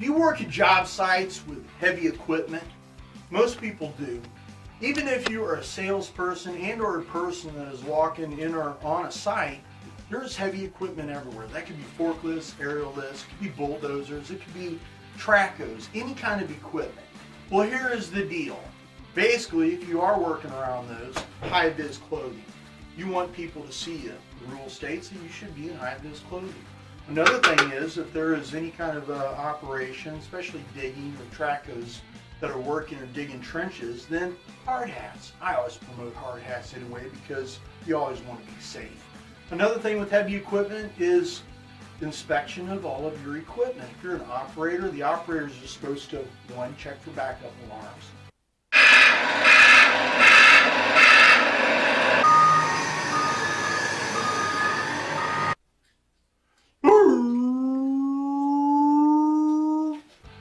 Do you work at job sites with heavy equipment? Most people do. Even if you are a salesperson and or a person that is walking in or on a site, there's heavy equipment everywhere. That could be forklifts, aerial lifts, it could be bulldozers, it could be tracos, any kind of equipment. Well, here is the deal. Basically, if you are working around those, high-vis clothing. You want people to see you. The rule states that you should be in high-vis clothing. Another thing is, if there is any kind of operation, especially digging or tracos that are working or digging trenches, then hard hats. I always promote hard hats anyway because you always want to be safe. Another thing with heavy equipment is inspection of all of your equipment. If you're an operator, the operators are supposed to, one, check for backup alarms.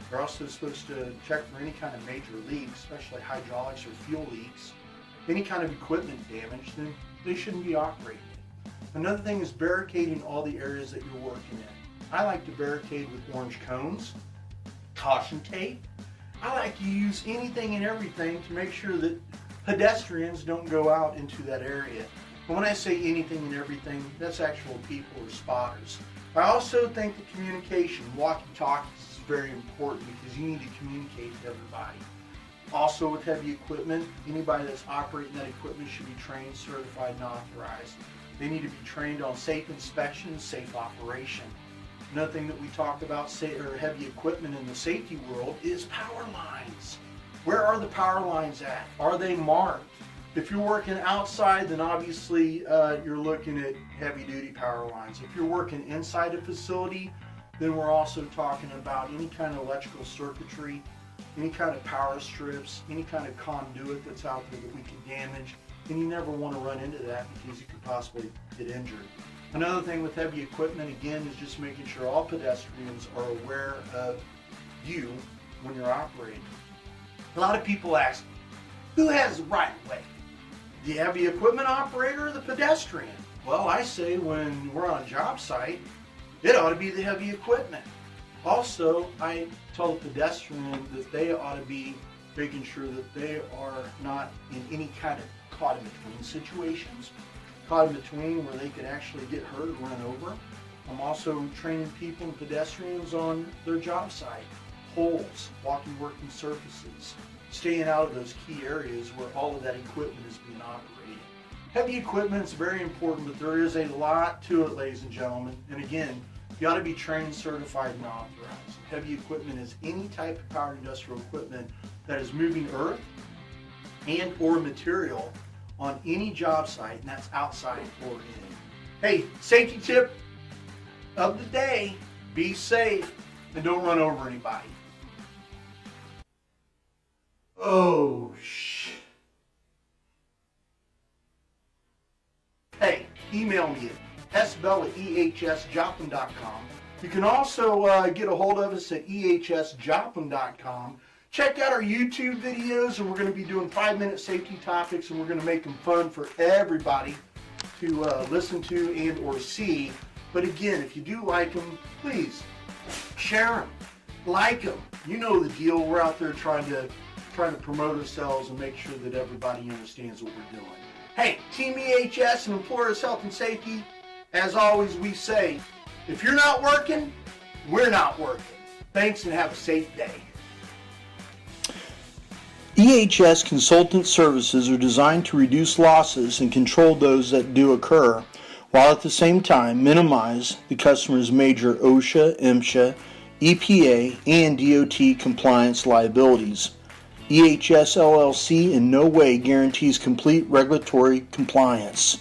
They're also supposed to check for any kind of major leaks, especially hydraulics or fuel leaks. Any kind of equipment damage, then they shouldn't be operating it. Another thing is barricading all the areas that you're working in. I like to barricade with orange cones, caution tape. I like to use anything and everything to make sure that pedestrians don't go out into that area. And when I say anything and everything, that's actual people or spotters. I also think that communication, walkie-talkies, is very important because you need to communicate to everybody. Also with heavy equipment, anybody that's operating that equipment should be trained, certified, and authorized. They need to be trained on safe inspection and safe operation. Another thing that we talk about heavy equipment in the safety world is power lines. Where are the power lines at? Are they marked? If you're working outside, then obviously you're looking at heavy duty power lines. If you're working inside a facility, then we're also talking about any kind of electrical circuitry, any kind of power strips, any kind of conduit that's out there that we can damage, and you never want to run into that because you could possibly get injured. Another thing with heavy equipment, again, is just making sure all pedestrians are aware of you when you're operating. A lot of people ask, who has the right of way? The heavy equipment operator or the pedestrian? Well, I say when we're on a job site, it ought to be the heavy equipment. Also, I tell the pedestrian that they ought to be making sure that they are not in any kind of caught in between situations, caught in between where they could actually get hurt or run over. I'm also training people and pedestrians on their job site, holes, walking working surfaces, staying out of those key areas where all of that equipment is being operated. Heavy equipment is very important, but there is a lot to it, ladies and gentlemen. And again, you ought to be trained, certified, and authorized. Heavy equipment is any type of power industrial equipment that is moving earth and or material on any job site, and that's outside or in. Hey, safety tip of the day, be safe and don't run over anybody. Oh, shit. Hey, email me at sbell@ehsjoplin.com. You can also get a hold of us at ehsjoplin.com. Check out our YouTube videos, and we're going to be doing 5-minute safety topics, and we're going to make them fun for everybody to listen to and or see. But again, if you do like them, please share them, like them. You know the deal. We're out there trying to promote ourselves and make sure that everybody understands what we're doing. Hey, Team EHS and Employers Health and Safety, as always we say, if you're not working, we're not working. Thanks and have a safe day. EHS consultant services are designed to reduce losses and control those that do occur, while at the same time minimize the customer's major OSHA, MSHA, EPA, and DOT compliance liabilities. EHS LLC in no way guarantees complete regulatory compliance.